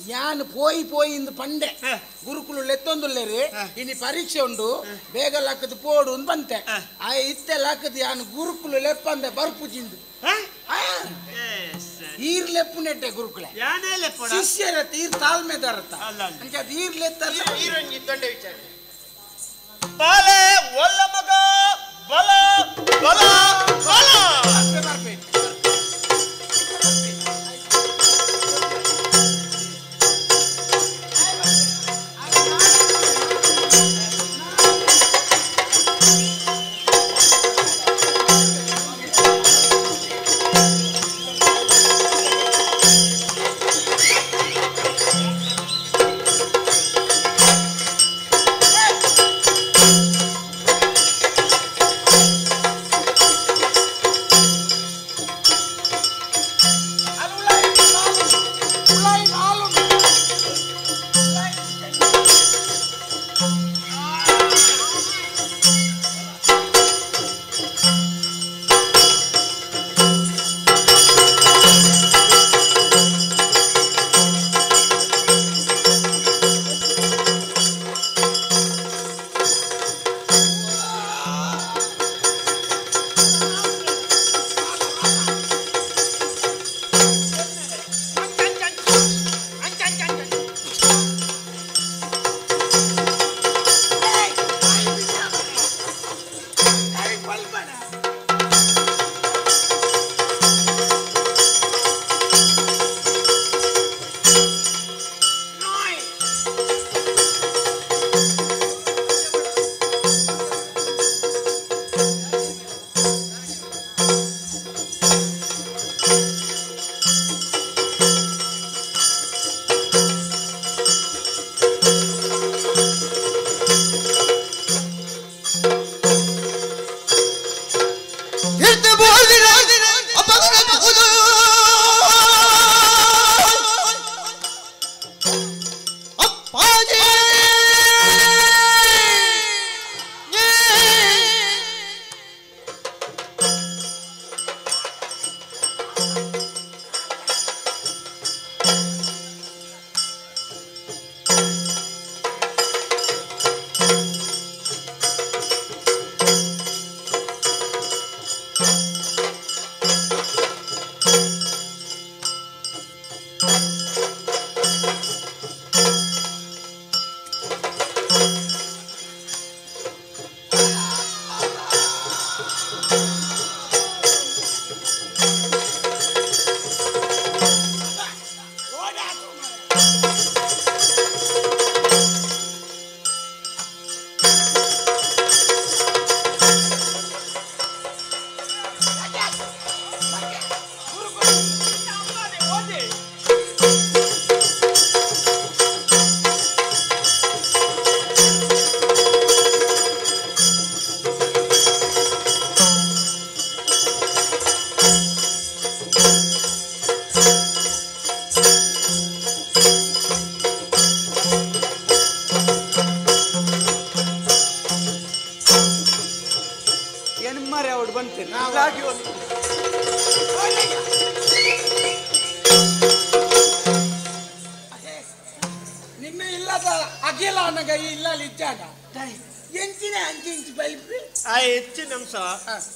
ಯಾನ್ ಪೋಯಿ ಪೋಯಿ ಇಂದು ಪಂಡೆ ಗುರುಕುಲು ಲೆತ್ತೊಂದುಲ್ಲೇರಿ ಇನಿ ಪರೀಕ್ಷೆ ಉಂಡು ಬೇಗ ಲಾಕದ್ ಪೋಡು ಬಂತೆ ಆ ಇತ್ತೆ ಲಾಕದ್ ಯಾನ್ ಗುರುಕುಲು ಲೆಪ್ಪಂದೆ ಬರ್ಪುಜಿಂದು ಈರ್ ಲೆಪ್ಪು ನೆಟ್ಟೆ ಗುರುಕುಲೆ ಶಿಷ್ಯರತ್ತ ಈರ್ ತಾಳ್ಮೆದಾರತ್ತ ಅಂಚೆ ಅದು ಈರ್ ಲೆತ್ತ ವಿಚಾರ ಬಾಲೆ ಒಲ್ಲ ಮಗ ಬಲ ಬಲ ಬಲ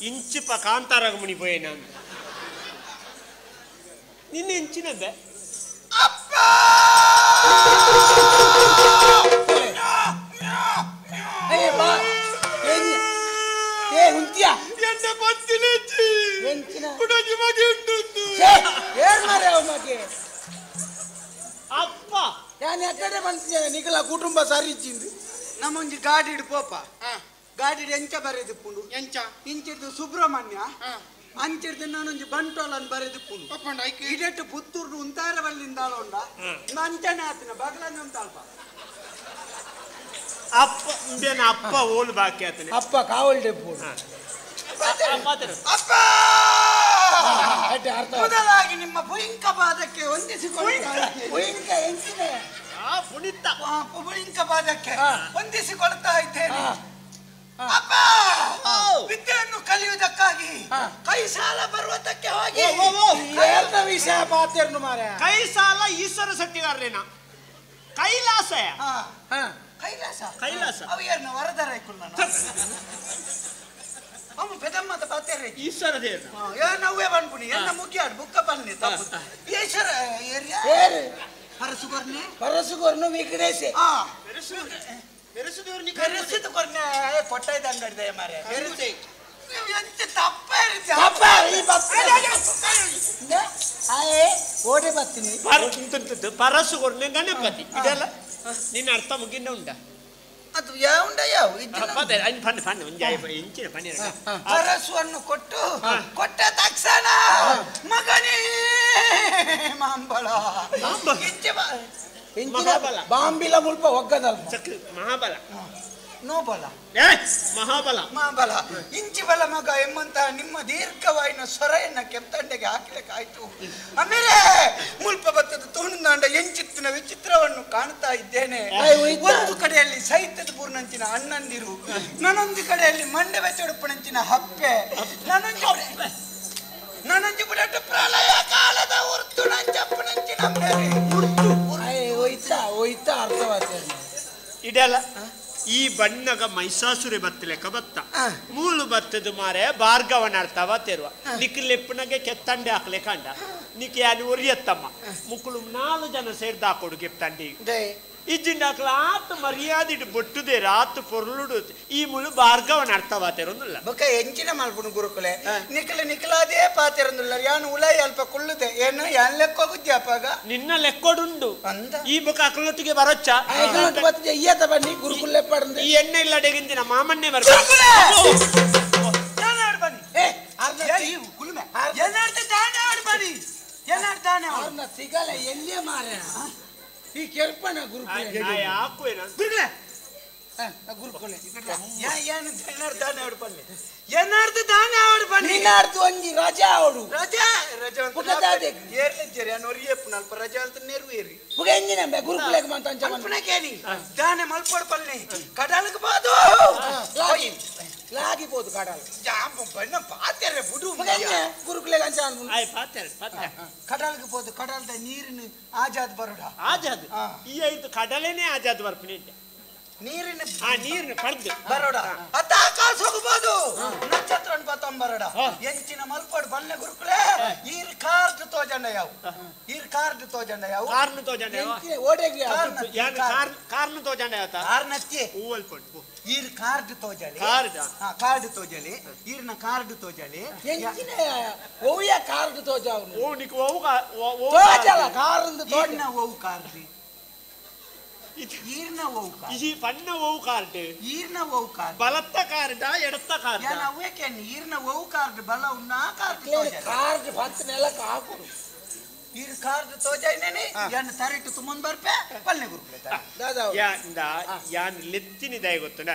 ಇಂಚು ಕಾಂತಾರಾಗ ಮುನಿಪೋಯೆ ನಾನು ನಿನ್ನ ಇಂಚಿನದ್ದೆ ಅಪ್ಪ ನಿಖಲ ಕುಟುಂಬ ಸರಿಚಿಂದು ನಮ್ಮೊಂಜಿ ಗಾಡಿ ಪೋಪ ಗಾಡಿ ಎಂಚ ಬರೆದಿಪ್ಪುಂಡು ಎಂಚ ಇಂಚಿರ್ದು ಸುಬ್ರಹ್ಮಣ್ಯ ಅಂಚಿರ್ದು ನಾನೊಂದು ಬಂಟೋಲನ್ನು ಬರೆದಿಪ್ಪುಂಡು ಇದೆಟ್ಟು ಪುತ್ತೂರ್ದು ಉಂತಾರವಲ್ಲಿಂದ ಉಂಡ ಅಂಚನೆ ಆತಿನ ಬಗಲನ್ನ ಉಂಟಾಲ್ಪ ಅಪ್ಪ ಅಪ್ಪ ಓಲ್ ಬಾಕಿ ಆತನೆ ಅಪ್ಪ ಕಾವಲ್ ಡೆಪ್ಪು ಮೊದಲಾಗಿ ನಿಮ್ಮ ಪುಯಿಂಕ ಪಾದಕ್ಕೆ ಪುಣಿತ ಪುಯಿಂಕ ಪಾದಕ್ಕೆ ಹೊಂದಿಸಿಕೊಳ್ತಾ ಇದ್ದೇನೆ ವಿದ್ಯೆಯನ್ನು ಕಲಿಯುವುದಕ್ಕಾಗಿ ಕೈ ಸಾಲ ಪರ್ವತಕ್ಕೆ ಹೋಗಿ ಏನ ವಿಷಯ ಪಾತಿರ್ನು ಮಾರ್ರೆ ಕೈ ಸಾಲ ಈಶ್ವರ ಸಟ್ಟಿಗಾರ್ರೇನ ಕೈಲಾಸ ಕೈಲಾಸ ಕೈಲಾಸ ಅವು ಯಾರನ್ನ ವರದರ ಅಮ್ಮ ಪೆದಮ್ಮದ ಪಾತ್ರೆ ಈಶ್ವರ ದೇವ್ರ ನವ್ವೇ ಬಂದ್ಬಿಡಿ ಎನ್ನ ಮುಖ್ಯ ಬುಕ್ಕ ಬನ್ನಿ ಈಶ್ವರ ಏರಿಯಾ ಪರಸುಗೊರ್ನೆ ಪರಸುಗೊರ್ನು ವಿಘ್ನೇಶ ಬೆರೆಸಿದ ಕೊರ್ನೆ ಕೊಟ್ಟ ಇದ್ದಂಗಡಿದೆ ಮಾರೆ ಬೆರೆಸಿ ನೀವು ಎಂತ ತಪ್ಪ ಓಡಿ ಬರ್ತೀನಿ ಪರಸು ಕೊಡ್ನೆ ಗಣಪತಿ ಇದೆಲ್ಲ ನಿನ್ನ ಅರ್ಥ ಮುಗಿನ ಉಂಟ ಅದು ಯಾವುಂಡ ಯಾವ ಇಂಚಿನ ಪನಿ ಪರಸುವನ್ನು ಕೊಟ್ಟ ತಕ್ಷಣ ಮಗನೇ ಮಾಂಬಳ ಮಹಾಬಲ ಬಾಂಬಿಲ ಮುಲ್ಪ ಒಗ್ಗದಲ್ಲ ಮಹಾಬಲ ನೋಬಲ ಮಹಾಬಲ ಇಂಚಿ ಬಲ ಮಗ ಎಂಬಂತ ನಿಮ್ಮ ದೀರ್ಘವಾಯಿನ ಸ್ವರೆಯನ್ನ ಕೆಂತಂಡೆಗೆ ಹಾಕಲಿಕ್ಕಾಯ್ತು ಆಮೇಲೆ ಮುಲ್ಪ ಭತ್ತದ ತೋಣದಾಂಡ ಎಂಚಿತ್ತಿನ ವಿಚಿತ್ರವನ್ನು ಕಾಣ್ತಾ ಇದ್ದೇನೆ ಒಂದು ಕಡೆಯಲ್ಲಿ ಸೈತದ ಪೂರ್ಣಂಚಿನ ಅಣ್ಣಂದಿರು ನಾನೊಂದು ಕಡೆಯಲ್ಲಿ ಮಂಡೆ ಬೆಚ್ಚಡುಪ್ಪಣಂಚಿನ ಹಪ್ಪೆ ನಾನೊಂದು ಬಿಡಟ್ಟು ಪ್ರಳಯ ಕಾಲದ ಉರ್ತು ನಂಚಪ್ಪಣಂಚಿನ ಹೋಯ್ತಾ ಅರ್ಥವಾದ ಇದೆಲ್ಲ ಈ ಬಣ್ಣಗ ಮೈಸಾಸುರಿ ಬತ್ತ ಲೆಕ್ಕ ಬತ್ತ ಮೂಲು ಬತ್ತದ ಮಾರೆ ಭಾರ್ಗವನ ಅರ್ಥವ ತೆರುವ ನಿಕ್ ಲೆಪ್ಪನಗೆ ಕೆತ್ತಂಡೆ ಹಾಕ್ಲೆ ಕಂಡ ನಿಕ್ ಯಾನು ಉರಿಯತ್ತಮ್ಮ ಮುಕ್ಕಳು 4 ಜನ ಸೇರ್ದ ಹಾಕೊಡು ಕೆತ್ತಂಡಿ ಇಜ್ಜಿಂಡಾಕ್ಲ ಆತ ಮರ್ಯಾದಿಟ್ಟು ಬೊಟ್ಟುದೆ ರಾತ್ ಪೊರ್ಲುಡು ಈ ಮುಳು ಭಾರ್ಗವನ ಅರ್ಥವಾತಿರೊಂದಿಲ್ಲ ಬೊಕ್ಕ ಎಂಚಿನ ಮಲ್ಪುನು ಗುರುಕುಲೆ ನಿಖಲಾದೇ ಪಾತಿರೊಂದಿಲ್ಲ ಯಾನು ಉಲಾಯಿ ಅಲ್ಪ ಕುಳ್ಳುದೆ ಏನು ಯಾನ್ ಲೆಕ್ಕೋಗುದ್ಯಾಪಾಗ ನಿನ್ನ ಲೆಕ್ಕೊಡುಂಡು ಈ ಬೊಕ್ಕ ಅಕ್ಲೊತ್ತಿಗೆ ಬರೊಚ್ಚ ಇಯ್ಯತ ಬನ್ನಿ ಗುರುಕುಲೆ ಪಡಂದೆ ಈ ಎಣ್ಣೆ ಇಲ್ಲ ಅಡೆಗಿಂದಿನ ಮಾಮನ್ನೇ ಬರ್ಬೇಕು ಸಿಗಲ್ಲ ಎಲ್ಲೇ ಮಾರ ಈ ಕೆರ್ಪನ ಗುರುಕುಲೆ ಗುರುಕುಲೆ ಏನು ಜನಾರ್ದನ ಅವಡು ಬನ್ನಿ ಜನಾರ್ದನ ಅವಡು ಬನ್ನಿ ನೀನಾರ್ದು ಒಂಜಿ ರಜಾ ಅವಡು ರಜಾ ಪುಟದಾದೆ ಏರ್ಲೆಜ್ಜರಿ ಅನ್ನು ಒರಿಯಪ್ಪು ನಲ್ಪ ರಜಾ ಅಂತ ನೆರವೇರಿ ಪುಗ ಎಂಜಿನ ಗುರುಕುಲೆಗೆ ಮಂತ ಅಂಚ ಮಲ್ಪನಕೇನಿ ದಾನೆ ಮಲ್ಪೋಡು ಪಲ್ಲೆ ಕಡಲಕ್ಕೆ ಬಾದು ಲಾಗಿಬೋದು ಕಡಲ ಜಾಂಬ ಬಣ್ಣ ಪಾತ್ರೆ ಬಿಡು ಗುರುಕುಲೆಗೆ ಅಂಚ ಕಡಲ್ಗೆ ಹೋದು ಕಡಲ್ದ ನೀರಿನ ಆಜಾದ್ ಬರೋಡ ಆಜಾದ್ ಈ ಐದು ಕಡಲೇನೆ ಆಜಾದ್ ಬರ್ಪನೆ ನೀರಿನ ನೀರಿನ ಪಡ್ದು ಬರೋಡ ಅತ್ತ ಆಕಾಶ ಹೋಗಬಹುದು ನಕ್ಷತ್ರ ಬರೋಡ ಎಂಚಿನ ಮಲ್ಪಡ್ ಬಲ್ಲೆ ಗುರುಕುಲೆ ಈರ್ ಕಾರ್ಡ್ ತೋಜಂಡ ಯಾವ ಈರ್ ಕಾರ್ಡ್ ತೋಜಂಡ ಯಾವ ಕಾರ್ನ ತೋಜಂಡ ಓಡೆಗೆ ಕಾರ್ನ ತೋಜಂಡ ಯಾತ ಕಾರ್ನತ್ತಿ ಹೂವಲ್ ಪಡ್ದು ಈರ್ ಕಾರ್ಡ್ ತೋಜಲಿ ಕಾರ್ಡ್ ತೋಜಲಿ ಈರ್ನ ಕಾರ್ಡ್ ತೋಜಲಿ ಎಂಚಿನ ಓಯ ಕಾರ್ಡ್ ತೋಜಾವನು ಓ ನಿಕ್ ಓ ತೋಜಲ ಕಾರ್ಂದು ತೋಜನ ಓ ಕಾರ್ಡ್ ಈರ್ನ ಓವುಕಾರ್ ಈ ಪಣ್ಣ ಓವುಕಾರ್ಡ್ ಈರ್ನ ಓವುಕಾರ್ ಬಲತ್ತ ಕಾರ್ಡ ಎಡತ್ತ ಕಾರ್ಡ ಯಾನ ಅವ್ಯಕೇನ್ ಈರ್ನ ಓವುಕಾರ್ಡ್ ಬಲ ಉನ್ನಾ ಕಾರ್ಡ್ ಕಾರ್ಡ್ ಭತ್ತ ನೆಲ ಕಾಕುಡು ಈರ್ ಕಾರ್ಡ್ ತೋಜೈನೇನೆ ಯಾನ ತರಿಟ್ಟು ತುಮನ್ ಬರ್ಪೆ ಪಲ್ಲೆ ಗುರುಕುಲೆ ದಾದಾ ಯಾನ್ ಲೆತ್ತಿನಿದೆ ಗೊತ್ತುಂಡ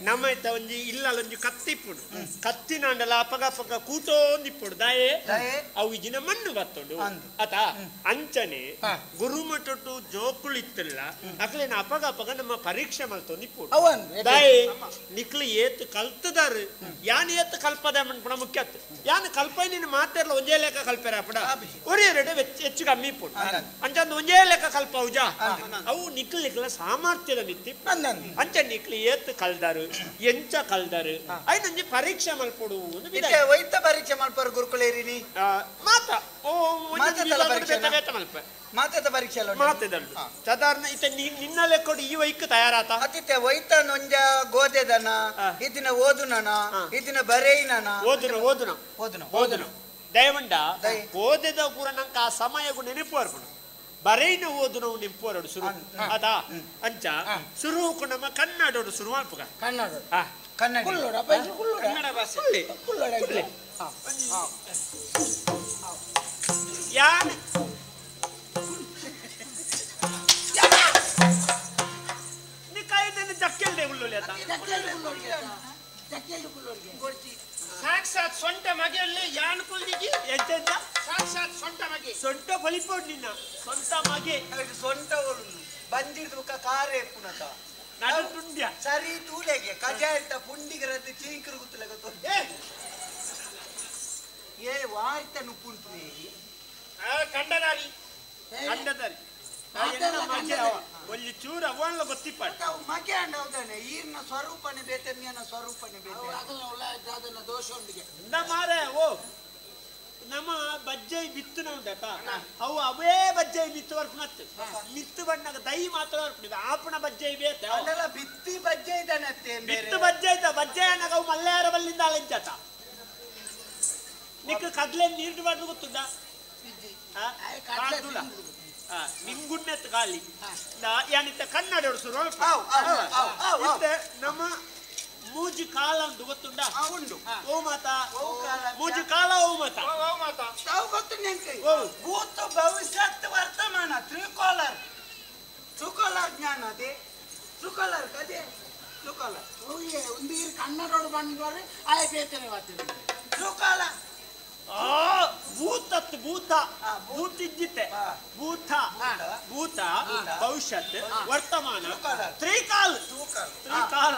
ನಮ್ಮ ಇತ್ತ ಒಂಜಿ ಇಲ್ಲಲ್ಲ ಒಂಜಿ ಕತ್ತಿಪ್ಪುಡು ಕತ್ತಿನಾಂಡಲ ಅಪಗ ಕೂಟೋಂದಿಪ್ಪುಡು ದಾಯೆ ಅವು ಇಜಿನ ಮಣ್ಣು ಬತ್ತುಂಡು ಆತ ಅಂಚನೆ ಗುರುಮಠಟ್ಟು ಜೋಕುಳು ಇತ್ತಲ್ಲ ಅಕ್ಲೇನ ಅಪಗ ನಮ್ಮ ಪರೀಕ್ಷೆ ಮಲ್ತೊಂದಿಪ್ಪುಡು ದಾಯೆ ನಿಕ್ಲು ಏತ್ ಕಲ್ತದಾರು ಯಾನ್ ಏತ್ ಕಲ್ಪದ ಮನ್ಪುಣ ಮುಖ್ಯತ್ ಯಾನ್ ಕಲ್ಪನಿನ ಮಾತೆರ್ಲ ಒಂಜೇ ಲೆಕ್ಕ ಕಲ್ಪೆರ ಪುಡ ಒರೇ ಹೆಚ್ಚು ಕಮ್ಮಿ ಪುಡು ಅಂಚಂದ ಒಂಜೇ ಲೆಕ್ಕ ಕಲ್ಪ ಉಜಾ ಅವು ನಿಕ್ಲ ಸಾಮರ್ಥ್ಯದ ಮಿತ್ತಿ ಅಂಚ ನಿಕ್ಲಿ ಏತ್ ಕಲ್ದಾರು ಎಂಚ ಕಲ್ದಾರು ಐನೊಂಜಿ ಪರೀಕ್ಷೆ ಮಲ್ಪೊಡು ವೈದ್ಯ ಪರೀಕ್ಷೆ ಮಲ್ಪರು ಗುರುಕುಲೇರಿನಿ ಮಾತ ಓ ಮಲ್ಪೆ ಮಾತದ ಪರೀಕ್ಷೆ ಮಾತದಲ್ಲು ಸಾಧಾರಣ ಇತ ನಿನ್ನ ಲೆಕ್ಕೊಡು ಈ ವೈಕ್ ತಯಾರಾತ ಅತಿತೆ ವೈತ ನೊಂಜ ಗೋದೆದನ ಇದಿನ ಓದುನನ ಇದಿನ ಬರೇನನ ಓದುನ ದಯವಂಡ ಓದೆದ ಪೂರ ನಂಕ ಆ ಸಮಯಗೂ ನೆನಪು ಬರ್ಬಿಡು ಬರೈನ ಓದು ನಾವು ನಿಂಪೋರಡು ಶುರು ಅದಾ ಅಂಚ ಶುರು ನಮ್ಮ ಕನ್ನಡೋಡು ಶುರು ಮಾಡ್ಪುಗ ಕನ್ನಡ ಭಾಷೆ ಯಾನ್ ನಿ ಕಾಯ್ದೆನ ಜಕ್ಕೆಲ್ದೆ ಉಳ್ಳುಲೆ ಅತ ಸಾಕ್ಷಾತ್ ಸೊಂಟ ಮಗೆಯಲ್ಲಿ ಯಾನ್ ಕುಲ್ದಿಗಿ ಎಂತೆಂತ ಸಾಕ್ಷಾತ್ ಸೊಂಟ ಮಗೆ ಸೊಂಟ ಫಲಿಪೋಡ್ ನಿನ್ನ ಸೊಂಟ ಮಗೆ ಸೊಂಟ ಬಂದಿದ್ದು ಕಾರೆ ಪುನತ ನಡುಟುಂಡ್ಯ ಸರಿ ತೂಲೆಗೆ ಕಜಾಯಿತ ಪುಂಡಿಗರದ್ದು ಚೀಂಕರು ಗುತ್ತಲೆಗ ತೋರಿ ಏ ವಾರ್ತ ನುಪ್ಪುಂಟು ಕಂಡದಾರಿ ಕಂಡದಾರಿ ಒಂದು ಚೂರ ಅವಳ ಗೊತ್ತಿಪ್ಪ ಮಗೆ ಅಂಡವದಾನೆ ಈರ್ನ ಸ್ವರೂಪನೆ ಬೇತೆ ಮೀನ ಸ್ವರೂಪನೆ ಬೇತೆ ಅದನ್ನ ದೋಷ ಉಂಡಿಗೆ ಮಾರೆ ಓ ನಮ್ಮ ಬಜ್ಜೈ ಬಿತ್ತು ನಮ್ದಟ ಅವು ಅವೇ ಬಜ್ಜೈ ಬಿತ್ತು ವರ್ಕ್ ಮತ್ತೆ ಮಿತ್ತು ಬಣ್ಣಗ ದೈ ಮಾತ್ರ ಆಪಣ ಬಜ್ಜೈ ಬೇತ ಅಲ್ಲೆಲ್ಲ ಬಿತ್ತಿ ಬಜ್ಜೆ ಇದ್ದಾನೆ ಬಿತ್ತು ಬಜ್ಜೆ ಐತ ಬಜ್ಜೆ ಅನ್ನಗ ಅವು ಮಲ್ಲಾರ ಬಲ್ಲಿಂದ ಅಲೆಂಜಾತ ನಿಕ್ಕ ಕಡ್ಲೆ ನೀರು ಬಾಡ್ದು ಗೊತ್ತುಂಡ ನಿಂಗುಣ್ಣೆತ್ತು ಗಾಳಿ ಯಾನಿತ್ತ ಕನ್ನಡ ಸ್ವಲ್ಪ ನಮ್ಮ ಮೂಜಿ ಕಾಲ ಉಂಟು ಗೊತ್ತುಂಡ ಉಂಟು ಓ ಮಾತಾ ಮೂಜಿ ಕಾಲ ಓ ಮಾತಾ ತಾವು ಗೊತ್ತು ನೆಂಕೆ ಭೂತ ಭವಿಷ್ಯತ್ ವರ್ತಮಾನ ತ್ರಿಕೋಲರ್ ತ್ರಿಕೋಲರ್ ಜ್ಞಾನ ಅದೇ ತ್ರಿಕೋಲರ್ ಕದೇ ತ್ರಿಕೋಲರ್ ಒಂದು ಕನ್ನಡೋಡು ಬಂದ್ರೆ ಆಯ ಬೇತನೆ ಬರ್ತೀನಿ ತ್ರಿಕೋಲ ಭೂತತ್ ಭೂತ ಭೂತಿದ್ದಿತ್ತೆ ಭೂತ ಭೂತ ಭವಿಷ್ಯತ್ ವರ್ತಮಾನ ತ್ರಿಕಾಲ ತ್ರಿಕಾಲ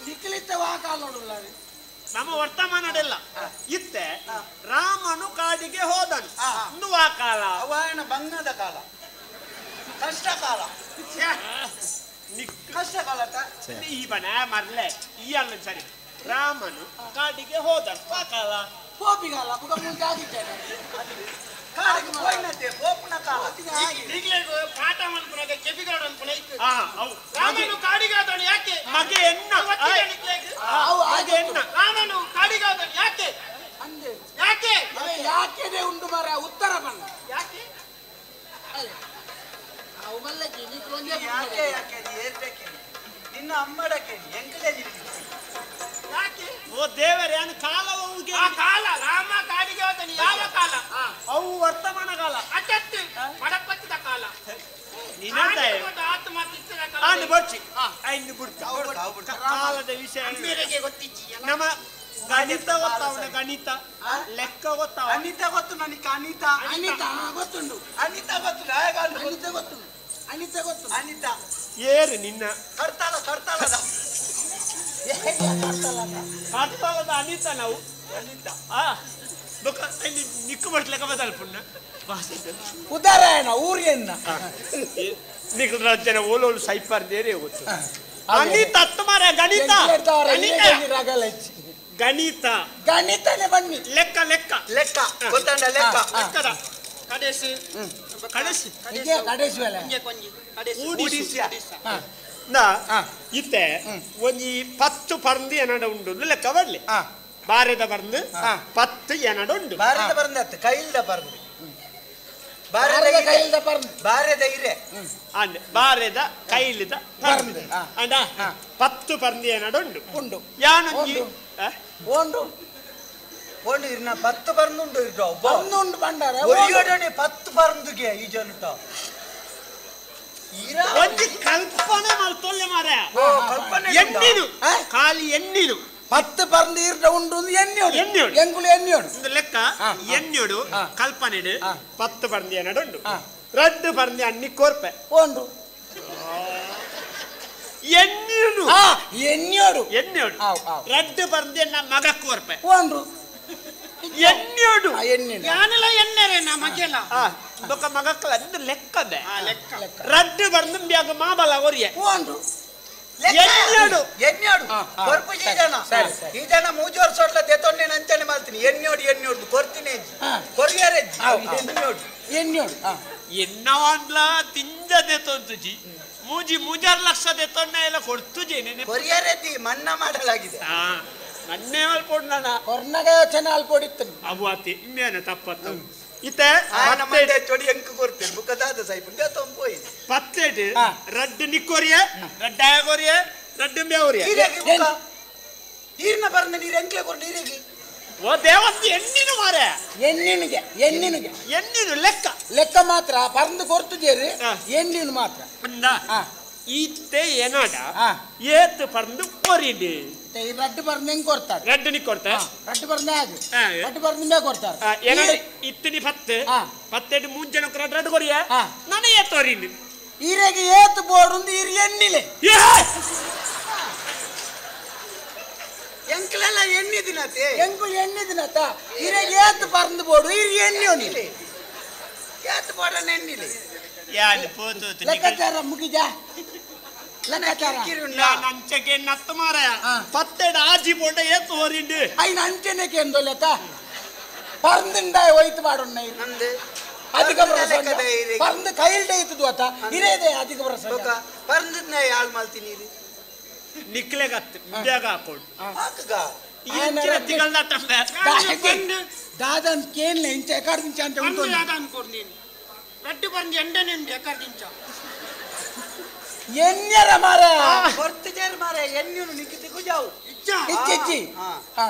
ನಿಖಲಿತ ವಾಕಾಲೋಡುಲ್ಲ ನಮ್ಮ ವರ್ತಮಾನದೆಲ್ಲ ಇತ್ತೆ ರಾಮನು ಕಾಡಿಗೆ ಹೋದನು ಒಂದು ವಾಕಾಲ ಅವನ ಭಂಗದ ಕಾಲ ಕಷ್ಟ ಕಾಲ ಕಷ್ಟ ಕಾಲ ಈ ಬಣ ಮರ್ಲೆ ಈ ಅಲ್ಲ ಸರಿ ರಾಮನು ಕಾಡಿಗೆ ಹೋದನು ವಾಕಾಲ ಕೋಪಿಗಾಲ ಪುಗ ಮುಂದೆ ಆಗಿದ್ದೇನೆ ಕಾಡಿಗೆ ಹೋಯ್ನತೆ ಗೋಪನ ಕಾಲ ಈಗಲೇ ಪಾಠ ಮನ್ಪುರಾಗ ಕೆಪಿಗಾಡ ಅನ್ಪುಣ ಇತ್ತು ಹೌದು ರಾಮನು ಕಾಡಿಗೆ ಆದನು ಯಾಕೆ ಮಗೆ ಎನ್ನ ಹಾಗೆ ರಾಮನು ಕಾಡಿಗೆ ಆದನು ಯಾಕೆ ಅಂದೆ ಯಾಕೆ ಯಾಕೆನೆ ಉಂಟು ಮರ ಉತ್ತರ ಬಣ್ಣ ಯಾಕೆ ಅವು ಮಲ್ಲಕ್ಕೆ ನೀನು ಒಂದೇ ಯಾಕೆ ಯಾಕೆ ಏರ್ಬೇಕೆ ನಿನ್ನ ಅಮ್ಮಡಕ್ಕೆ ಎಂಕಲೇ ಯಾಕೆ ಓ ದೇವರೇ ಅನ್ ಕಾಲ ಅವನಿಗೆ ಆ ಕಾಲ ರಾಮ ಕಾಡಿಗೆ ಆದನು ಯಾವ ಕಾಲ ಅವು ವರ್ತಮಾನ ಕಾಲ ಅಟತ್ತು ಮಡಪತ್ತಿದ ಕಾಲ ಆತ್ಮ ತಿತ್ತಿದ ಕಾಲ ಆಂದು ಬರ್ಚಿ ಐದು ಬಿಡ್ತ ಕಾಲದ ವಿಷಯ ಮೇರೆಗೆ ಗೊತ್ತಿಜ್ಜಿ ನಮ್ಮ ಗಣಿತ ಗೊತ್ತಾವನ ಗಣಿತ ಲೆಕ್ಕ ಗೊತ್ತಾವ ಅನಿತ ಗೊತ್ತು ನನಗೆ ಅನಿತ ಅನಿತ ಗೊತ್ತುಂಡು ಅನಿತ ಗೊತ್ತು ಅನಿತ ಗೊತ್ತುಂಡು ಅನಿತ ಗೊತ್ತು ಅನಿತ ಏರು ನಿನ್ನ ಕರ್ತಾಳದ ಕರ್ತಲದ ಅನಿತ ನಾವು ಅನಿತ ನಿಕ್ಕು ಬಟ್ಲೆಕ್ಕ ಬದಲ್ಪುಣ್ಣ ಉದಾಹರಣ ಊರಿಯನ್ನ ನಿಖಿಲ ಜನ ಓಲೋಲು ಸೈಪರ್ ದೇರೆ ಗೊತ್ತು ಅನಿತ ಮಾರ ಗಣಿತ ಗಣಿತ ಗಣಿತನೇ ಬನ್ನಿ ಲೆಕ್ಕ ಲೆಕ್ಕ ಲೆಕ್ಕ ಗೊತ್ತಂಡ ಲೆಕ್ಕ ಲೆಕ್ಕದ ಕಡೆಸಿ ಕಳಿಸಿ ಇದೇ ಕಡೆಸಿ ವೇಳೆ ಕೊಂಜೆ ಕೊಂಜಿ ಕಡೆಸಿ ಊಡಿಸ್ಯ. ಇತ್ತೆ ಒಂಜಿ 10 ಪರಂದಿ ಎನಡ ಉಂಡು ಲೆಕ್ಕ ಬರ್ಲಿ ಬಾರೆದ ಬರ್ದು 10 ಎನಡ ಉಂಡು ಭಾರತ ಬರಂದತ್ತ ಕೈಲ್ದ ಬರಂದು ಕೈಲ್ದ ಪರ್ದು ಬಾರೆದ ಇರೆ ಅಂಡ್ ಬಾರೆದ ಕೈಲಿದ ಪರಂದಿ ಅಂಡ 10 ಪರಂದಿ ಎನಡ ಉಂಡು ಉಂಡು ಯಾನೊಂಜಿ ಉಂಡು ಒಂದು ಇರ್ನ 10 ಬರಂದುಂಡು ಇರ್ದು ಒಂದುಂಡು ಬಂಡಾರ ಒರಿಯೋಡನೆ 10 ಬರಂದುಗೆ ಈ ಜನುಟ ಒಂಜಿ ಕಲ್ಪನೆ ಮಲ್ತೊಲ್ಲೆ ಮಾರೆ ಕಲ್ಪನೆ ಎಣ್ಣಿನು ಖಾಲಿ ಎಣ್ಣಿನು 10 ಪರ್ದು ಇರ್ದ ಉಂಡು ಎಣ್ಣೆಯೋಡು ಎಣ್ಣೆಯೋಡು. ಎಂಗುಳು ಎಣ್ಣೆಯೋಡು ಒಂದು ಲೆಕ್ಕ ಎಣ್ಣಿಡು ಕಲ್ಪನೆಡು 10 ಪರಂದಿ ಎನಡ ಉಂಡು ರಡ್ಡು ಪರಂದಿ ಅನ್ನಿ ಕೋರ್ಪೆ ಉಂಡು ಎಣ್ಣಿನು ಎಣ್ಣೆಯೋಡು ಎಣ್ಣೆಯೋಡು ರಡ್ಡು ಪರಂದಿ ಎನ್ನ ಮಗ ಕೋರ್ಪೆ ಉಂಡು ಎಣ್ಣಿಯೋಡು ಎಣ್ಣೆಡು ಯಾನೆಲ್ಲ ಎಣ್ಣೆರೆ ನಾ ಮಗೆಲ್ಲ ಬೊಕ್ಕ ಮಗಕ್ಕಲ ಅಂದು ಲೆಕ್ಕದೆ ಲೆಕ್ಕ ರಡ್ಡು ಬರ್ದು ಬ್ಯಾಗ ಮಾಬಲ ಒರಿಯೆ ಉಂಡು ಎಣ್ಣಿಯೋಡು ಎಣ್ಣೆಯೋಡು ಕೊರ್ಪು ಈ ಜನ ಈ ಜನ 3 ವರ್ಷ ಹೊಟ್ಲ ತೆತ್ತೊಂಡೆ ನಂಚನೆ ಮಾಡ್ತೀನಿ ಎಣ್ಣೆಯೋಡು ಕೊರ್ತೀನಿ ಕೊರಿಯರೆ ಎಣ್ಣೆಯೋಡು ಎಣ್ಣೆಯೋಡು ಎನ್ನವಾಂಡ್ಲ ತಿಂಜದೆ ತೊಂತುಜಿ ಮೂಜಿ 3 ಲಕ್ಷ ತೆತ್ತೊಂಡೆ ಎಲ್ಲ ಕೊಡ್ತುಜಿ ಕೊರಿಯರೆದ್ದಿ ಮನ್ನಾ ಮಾಡಲಾಗಿದೆ ನನ್ನೇ ಅಲ್ಪೊಂಡ ಕೊರ್ನಗ ಯೋಚನೆ ಅಲ್ಪೊಡಿತ್ತು ಅವು ಅತಿ ಇನ್ನೇನು ತಪ್ಪತ್ತು ಇತ್ತೆ ಆಯನ ಮಂಡೆ ಚೊಡಿ ಅಂಕ ಕೊರ್ತೇನೆ ಬುಕ್ಕದಾದ ಸೈಪುಂಡೆ ತೊಂಪೋಯಿ 10 ರಡ್ಡು ನಿಕ್ಕೋರಿಯೆ ರಡ್ಡಾಯ ಕೊರಿಯೆ ರಡ್ಡು ಬ್ಯಾವರಿಯೆ ನೀರಿಗೆ ಬುಕ್ಕ ನೀರಿನ ಬರಂದ ನೀರು ಎಂಕ್ಲೆ ಕೊರ್ ನೀರಿಗೆ ಓ ದೇವಸ್ತಿ ಎಣ್ಣಿನು ಮಾರೆ ಎಣ್ಣಿನಿಗೆ ಎಣ್ಣಿನು ಲೆಕ್ಕ ಲೆಕ್ಕ ಮಾತ್ರ ಪರಂದು ಕೊರ್ತುಜೇರಿ ಎಣ್ಣಿನ ಮಾತ್ರ ಅಂದ ಈತ್ತೆ ಏನಡ ಏತ್ ಪರಂದು ಕೊರಿಡಿ ಈ ರಡ್ಡು ಬರ್ದು ಹೆಂಗ್ ಕೊಡ್ತಾರೆ ರೆಡ್ ನಿ ಕೊಡ್ತಾ ರಡ್ಡು ಬರ್ದೆ ಹಾಗೆ ಹಾ. ರಡ್ಡು ಬರ್ದು ಮೇ ಕೊಡ್ತಾರೆ ಏನಾದ್ರೆ ಇತ್ತಿನಿ 10 ಹಾ. 10 3 ಜನ ರೆಡ್ ಕೊರಿಯ ಹಾ. ನನಗೆ ತೋರಿನಿ ಈರೆಗೆ ಏತು ಬೋರ್ಡ್ ಒಂದು ಇರಿ ಎಣ್ಣಿಲೆ ಎಂಕ್ಲೆಲ್ಲ ಎಣ್ಣೆ ದಿನತೆ ಎಂಕು ಎಣ್ಣೆ ದಿನತ ಈರೆಗೆ ಏತು ಬರ್ದು ಬೋರ್ಡು ಇರಿ ಎಣ್ಣೆ ಒನಿಲೆ ಯಾತ್ ಬೋಡ ಎಣ್ಣಿಲೆ ಯಾನ್ ಪೋತು ಲೆಕ್ಕಾಚಾರ ಮುಗಿದ ಲೆಕ್ಕಾಚಾರ ನಂಚಕ್ಕೆ ನತ್ತ ಮಾರ ಹಾ. 10 ಆಜಿ ಬೋಂಡ ಏತು ಹೋರಿಂಡು ಅಯ್ಯ ಅಂಚೆನೆಗೆ ಎಂದೊಲೆತ ಪರ್ದಿಂಡ ಹೋಯ್ತು ಮಾಡೋಣ ನಂದು ಅಧಿಕ ಪರ್ದು ಕೈಲ್ಡೆ ಇತ್ತು ಆತ ಇರೇದೆ ಅಧಿಕ ಬರಸ ಪರ್ದದ್ನ ಯಾಳ್ ಮಾಲ್ತೀನಿ ನಿಕ್ಲೆ ಗತ್ತು ಬ್ಯಾಗ ಹಾಕೊಂಡು ಹಾಕಗ దాదాపు కేన్లే ఇంచ ఎక్కడ నుంచి అంటే ఉంటుంది అనుకోండి నేను రెడ్డి పని ఎండనే ఎక్కడ దించా ఎన్నర మారా కొర్తిజర్ మారా ఎన్నును నీకు దిగుజావు ఇచ్చి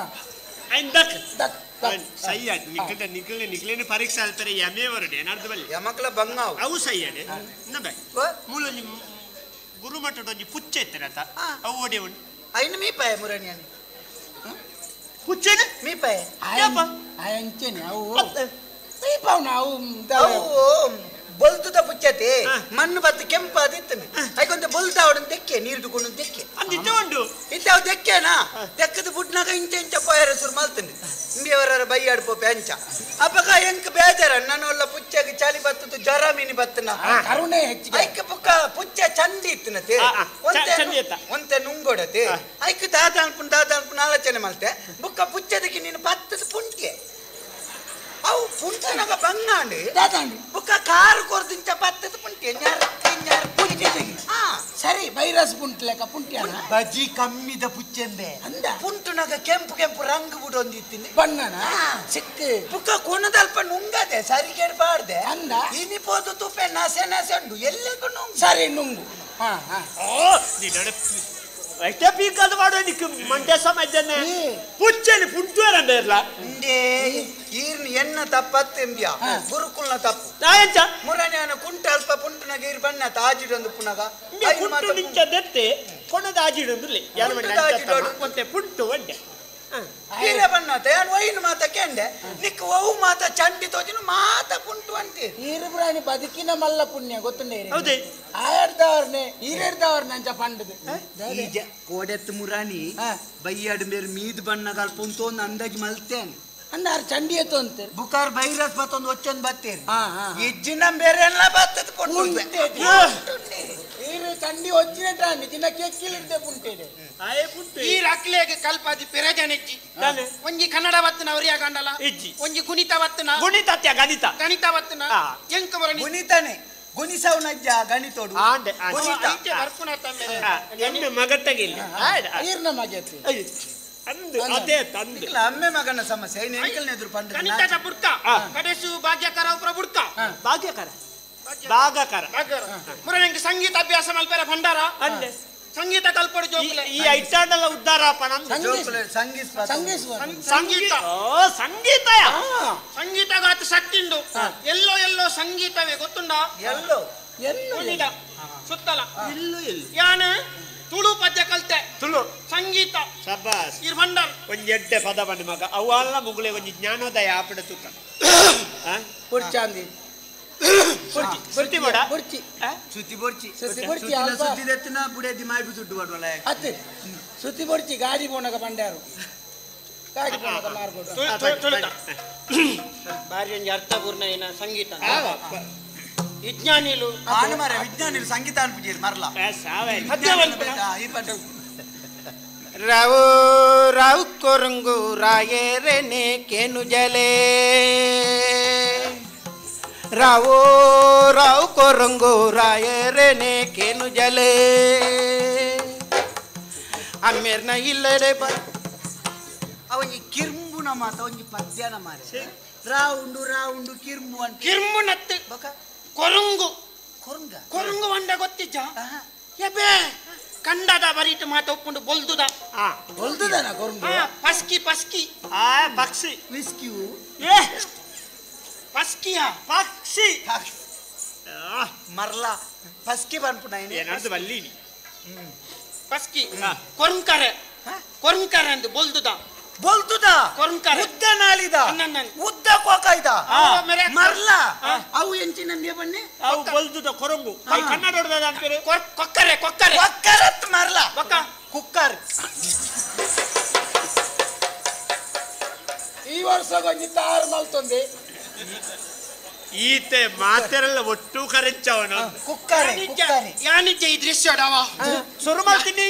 ఆయన దక్ దక్ ಸೈಯಡ್ ನಿಕ್ಲೆ ಪರೀಕ್ಷೆ ಆಲ್ತಾರೆ ಎಮೆ ವರಡೆ ಏನಾರ್ದವಲ್ಲಿ ಯಮಕ್ಲ ಬಂಗಾವ್ ಅವು ಸೈಯಡ್ ನಬೆ ಮೂಲೊಂಜಿ ಗುರುಮಠದ ಒಂಜಿ ಪುಚ್ಚ ಎತ್ತರತ ಅವು ಓಡಿ ಉಂಟು ಐನ ಮೀ ಪಾಯ ಮುರಣಿಯನ್ ಪುಚ್ಚನೆ ಮೀ ಪಾಯ ಆಯಂಚನೆ ಅವು ಮೀ ಪಾವ್ ನಾವು ಬೊಲ್ತುದ ಪುಚ್ಚತೆ ಮಣ್ಣು ಬತ್ತು ಕೆಂಪಾದಿತ್ತನೆ ಐಕೊಂತ ಬೊಲ್ತಾ ಅವಡನ್ ತೆಕ್ಕೆ ನೀರು ತಗೊಂಡು ತೆಕ್ಕೆ ಅಂದಿತ್ತು ಉಂಟು ಇದ್ದಾವ ತೆಕ್ಕೆನಾ ತೆಕ್ಕದ ಬುಡ್ನಾಗ ಇಂಚ ಇಂಚ ಪಾಯರ ಸುರು ಮಲ್ತನೆ ಇಂಬಿಯವರ ಬೈಯಾಡ್ ಪೋಪೆ ಅಂಚ ಅಪ್ಪಗ ಎಂಕ್ ಬೇಜಾರ ನನ್ನೊಲ್ಲ ಪುಚ್ಚಗೆ ಚಳಿ ಬತ್ತದು ಜ್ವರ ಮೀನಿ ಬತ್ತನ ಕರುಣೆ ಹೆಚ್ಚಿಗೆ ಐಕ ಪುಕ್ಕ ಪುಚ್ಚ ಚಂದಿ ಇತ್ತನತೆ ಒಂತೆ ನುಂಗೊಡತೆ ಐಕ ದಾದ ಅನ್ಪುನ್ ಆಲೋಚನೆ ಮಲ್ತೆ ಬುಕ್ಕ ಪುಚ್ಚದಕ್ಕೆ ನೀನು ಬತ್ತದ ಪುಂಟ್ಗೆ ಅವು ಪುಂಟನಗ ಬಂಗಾಂಡಿ దాదాండి ಬುಕ್ಕ ಕಾರು ಕೊರ್ದಿಂಚ ಬತ್ತದ ಪುಂಟ್ಗೆ ನ್ಯಾರ ಪುಂಟಿಗೆ ಸರಿ ವೈರಸ್ ಪುಂಟ್ ಲೆಕ್ಕ ಪುಂಟ್ಯಾನ ಬಜಿ ಕಮ್ಮಿದ ಪುಚ್ಚೆಂಬೆ ಅಂದ ಪುಂಟುನಗ ಕೆಂಪು ಕೆಂಪು ರಂಗು ಬಿಡೊಂದಿತ್ತಿನಿ ಬಣ್ಣನ ಸಿಕ್ಕ ಬುಕ್ಕ ಕೊನದಲ್ಪ ನುಂಗದೆ ಸರಿಗೇಡ್ ಬಾರ್ದೆ ಅಂದ ಇನಿ ಪೋದು ತುಪ್ಪೆ ನಸೆ ನಸೆ ಉಂಡು ಎಲ್ಲೆಗೂ ನುಂಗು ಸರಿ ನುಂಗು ಎಷ್ಟೇ ಪೀಕದು ಮಾಡೋ ನಿಕ್ಕು ಮಂಡ್ಯ ಸಮಾಜನೆ ಪುಚ್ಚನೆ ಪುಂಟುವರ ಬೇರ್ಲ ಇಂದೇ ಈರ್ನ ಎನ್ನ ತಪ್ಪತ್ತೆಂಬ್ಯ ಗುರುಕುಲ್ನ ತಪ್ಪು ನಾಯಂಚ ಮುರಣ್ಯಾನ ಕುಂಟ ಅಲ್ಪ ಪುಂಟುನಗ ಈರ್ ಬಣ್ಣ ತಾಜಿಡೊಂದು ಪುನಗ ಪುಂಟು ನಿಂಚ ದೆತ್ತೆ ಕೊನದ ಆಜಿಡೊಂದುಲೆ ಯಾರು ಮತ್ತೆ ಪುಂಟು ಒಂಡೆ ಈರೆ ಬಣ್ಣತ ಯಾನ್ ಒಯ್ನು ಮಾತ ಕೆಂಡೆ ನಿಕ್ ಒವು ಮಾತ ಚಂಡಿ ತೋಜಿನು ಮಾತ ಪುಂಟು ಅಂತೀರಿ ಈರುಬ್ರಾಣಿ ಬದುಕಿನ ಮಲ್ಲ ಪುಣ್ಯ ಗೊತ್ತುಂಡೆ ಹೌದೇ ಆಯರ್ದವ್ರನ್ನೇ ಈರೇರ್ದವ್ರನ್ನ ಅಂಚ ಪಂಡದು ಈಜ ಕೋಡೆತ್ತು ಮುರಾಣಿ ಬೈಯಾಡ್ ಮೇರ್ ಮೀದ್ ಬಣ್ಣ ಕಲ್ಪುಂತೊಂದು ಅಂದಾಜಿ ಮಲ್ತೇನೆ ಅಂದಾರ ಚಂಡಿ ಎತ್ತು ಅಂತೀರಿ ಬುಕಾರ್ ಬೈರಸ್ ಬತ್ತೊಂದು ಒಚ್ಚೊಂದು ಬತ್ತೇರಿ ಇಜ್ಜಿನ ಬೇರೆ ಎಲ್ಲ ಬತ್ತದ ಪುಂಟು ಈರು ಚಂಡಿ వచ్చినట్టు చిన్న ಕೆಕ್ಕಿಲಿದ್ದೆ ಪುಂಟೇದೆ ಆಯೆ ಪುಂಟು ಈ ರಕ್ಲೆಗೆ ಕಲ್ಪಾದಿ ಪೆರಜನೆಜ್ಜಿ ಒಂಜಿ ಕನ್ನಡ ವತ್ತನ ಅವರಿಯ ಗಂಡಲ ಇಜ್ಜಿ ಒಂಜಿ ಗುಣಿತ ವತ್ತನ ಗುಣಿತತ್ಯ ಗಣಿತ ಗಣಿತ ವತ್ತನ ಎಂಕ ಬರನಿ ಗುಣಿತಾನೆ ಗುಣಿಸವನಜ್ಜ ಗಣಿತೋಡು ಆಂಡೆ ಗುಣಿತ ಬರ್ಪುನ ತಮ್ಮೆ ಎಮ್ಮೆ ಮಗಟ್ಟಗಿಲ್ಲ ಈರ್ನ ಮಗೆತಿ ಅಂದು ಅದೇ ತಂದು ಅಮ್ಮೆ ಮಗನ ಸಮಸ್ಯೆ ಐನು ಎಂಕಲ್ನ ಎದುರು ಪಂಡ ಗಣಿತದ ಬುಡ್ಕ ಕಡೆಸು ಭಾಗ್ಯಕರ ಉಪ್ರ ಬುಡ್ಕ ಭಾಗ್ಯಕರ ಭಾಗಕರ ಮುರನಿಗೆ ಸಂಗೀತ ಅಭ್ಯಾಸ ಮಲ್ಪೆರ ಭಂಡಾರ ಅಂದೆ ಸಂಗೀತ ಕಲ್ಪಡು ಜೋಕುಲೆ ಈ ಐಟಾಂಡಲ ಉದ್ದಾರಪ್ಪ ಸಂಗೀತ ಸಂಗೀತ ಸಂಗೀತ ಗಾತು ಸಟ್ಟಿಂಡು ಎಲ್ಲೋ ಎಲ್ಲೋ ಸಂಗೀತವೇ ಗೊತ್ತುಂಡ ಎಲ್ಲೋ ಎಲ್ಲೋ ಸುತ್ತಲ ಯಾನ ತುಳು ಪದ್ಯ ಕಲ್ತೆ ತುಳು ಸಂಗೀತ ಶಬಾಸ್ ಇರ್ ಭಂಡಾರ ಒಂಜಿ ಎಡ್ಡೆ ಪದ ಬಂದ ಮಗ ಅವಲ್ಲ ಮುಗುಳೆ ಒಂಜಿ ಜ್ಞಾನೋದಯ ಆಪಡ ತುಕ್ಕ ಪುರ್ಚಾಂದಿ ಸುತ್ತಿ ಮಾಡ ಬುರ್ಚಿ ಸುತ್ತಿ ಬೊರ್ಚಿ ಬುರ್ಚಿ ಸುತ್ತಿ ದೆತ್ತಿನ ಬುಡೆ ದಿಮಾಯಿ ದುಡ್ಡು ಬಡವಲ್ಲ ಅತ್ತೆ ಸುತ್ತಿ ಬುರ್ಚಿ ಗಾಡಿ ಬೋನಗ ಬಂಡ್ಯಾರು ಗಾಡಿ ಬೋನಗ ಮಾರ್ಬೋದು ಬಾರಿ ಒಂಜಿ ಅರ್ಥಪೂರ್ಣ ಏನ ಸಂಗೀತ ವಿಜ್ಞಾನಿಲು ಮರ ವಿಜ್ಞಾನಿಲು ಸಂಗೀತ ಅನ್ಪಿಜಿ ಮರಲ ರಾವು ರಾವು ಕೊರಂಗು ರಾಯೇರೆನೆ ಕೇನು ಜಲೆ ರಾವೋ ರಾವ್ ಕೊರಂಗು ರಾಯರೇನೆ ಕೇನು ಜಲೆ ಅಮ್ಮೇರ್ನ ಇಲ್ಲಡೆ ಅವನಿ ಕಿರ್ಮುನ ಮಾತ ಒಂಜಿ ಪದ್ಯನ ಮಾರೆ ರಾವುಂಡು ಕಿರ್ಮು ಅಂತ ಕಿರ್ಮು ನತ್ತೆ ಕೊರಂಗು ಕೊರಂಗ ಕೊರಂಗು ಅಂಡ ಗೊತ್ತಿಜ್ಜ ಎಬೆ ಕಂಡದ ಬರೀಟ್ ಮಾತ ಒಪ್ಪುಂಡು ಬೊಲ್ದುದ ಬೊಲ್ದುದನ ಕೊರಂಗು ಪಸ್ಕಿ ಪಸ್ಕಿ ಪಕ್ಷಿ ವಿಸ್ಕಿಯು ಪಸ್ಕಿಯಾ ಪಕ್ಷಿ ಮರ್ಲ ಪಸ್ಕಿ ಬಂದ್ಪುಣ ಏನಾದ್ರು ಬಲ್ಲೀನಿ ಪಸ್ಕಿ ಕೊರಂಕರೆ ಕೊರಂಕರ ಅಂದು ಬೊಲ್ದುದ ಬೊಲ್ತುದ ಕೊರಂಕರ ಉದ್ದ ನಾಳಿದ ಅನ್ನನ್ನ ಉದ್ದ ಕೋಕಾಯ್ದ ಮರ್ಲ ಅವು ಎಂಚಿನ ಮೇ ಬನ್ನಿ ಅವು ಬಲ್ದುದ ಕೊರಂಗು ಕನ್ನಡ ಹೊಡೆದ ಅಂತಾರೆ ಕೊಕ್ಕರೆ ಕೊಕ್ಕರೆ ಕೊಕ್ಕರತ್ ಮರ್ಲ ಕೊಕ್ಕ ಕುಕ್ಕರ್ ಈ ವರ್ಷ ಗೊಂಜಿ ತಾರು ಮಲ್ತೊಂದೆ ಈತೆ ಮಾತೆರೆಲ್ಲ ಒಟ್ಟು ಕರೆಂಚವನು ಕುಕ್ಕರೆ ಕುಕ್ಕರೆ ಯಾನಿಜ್ಜೆ ಈ ದೃಶ್ಯ ಡವ ಶುರು ಮಾಡ್ತೀನಿ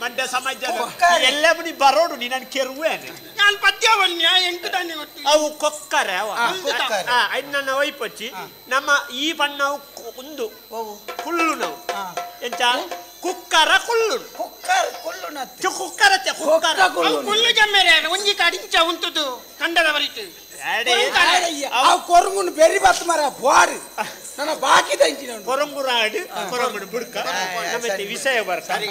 ಮಂಡ್ಯ ಸಮಾಜ ಕೊಕ್ಕರೆ. ಎಲ್ಲ ಬನ್ನಿ ಬರೋಡು ನೀ ನಾನು ಕೆರುವೇನೆ ನಾನು ಪದ್ಯವನ್ಯ ಎಂಟು ತಾನೆ ಗೊತ್ತು ಅವು ಕೊಕ್ಕರೆ ಅವ ಕೊಕ್ಕರೆ. ಐದು ನನ್ನ ವೈಪಚ್ಚಿ ನಮ್ಮ ಈ ಬಣ್ಣವು ಒಂದು ಓವು ಕುಳ್ಳು ನಾವು ಎಂತ ಕುಕ್ಕರ ಕುಳ್ಳು ಕುಕ್ಕರ್ ಕುಳ್ಳು ನತ್ತು ಕುಕ್ಕರ ಕುಕ್ಕರ ಅವು ಕುಲ್ಲು ಜಮ್ಮೆರೆ ಒಂಜಿ ಕಡಿಂಚ ಉಂಟುದು ಕಂಡದ ಬರಿತು ಅವು ಕೊರಂಗುನು ಬೆರಿ ಬತ್ ಮರ ಬಾರಿ ನನ್ನ ಬಾಕಿ ದಂಚಿನ ಕೊರಂಗುರಾಡು ಕೊರಂಗುಡು ಬುಡ್ಕ ನಮ್ಮತ್ತೆ ವಿಷಯ ಬರ್ತಾರೆ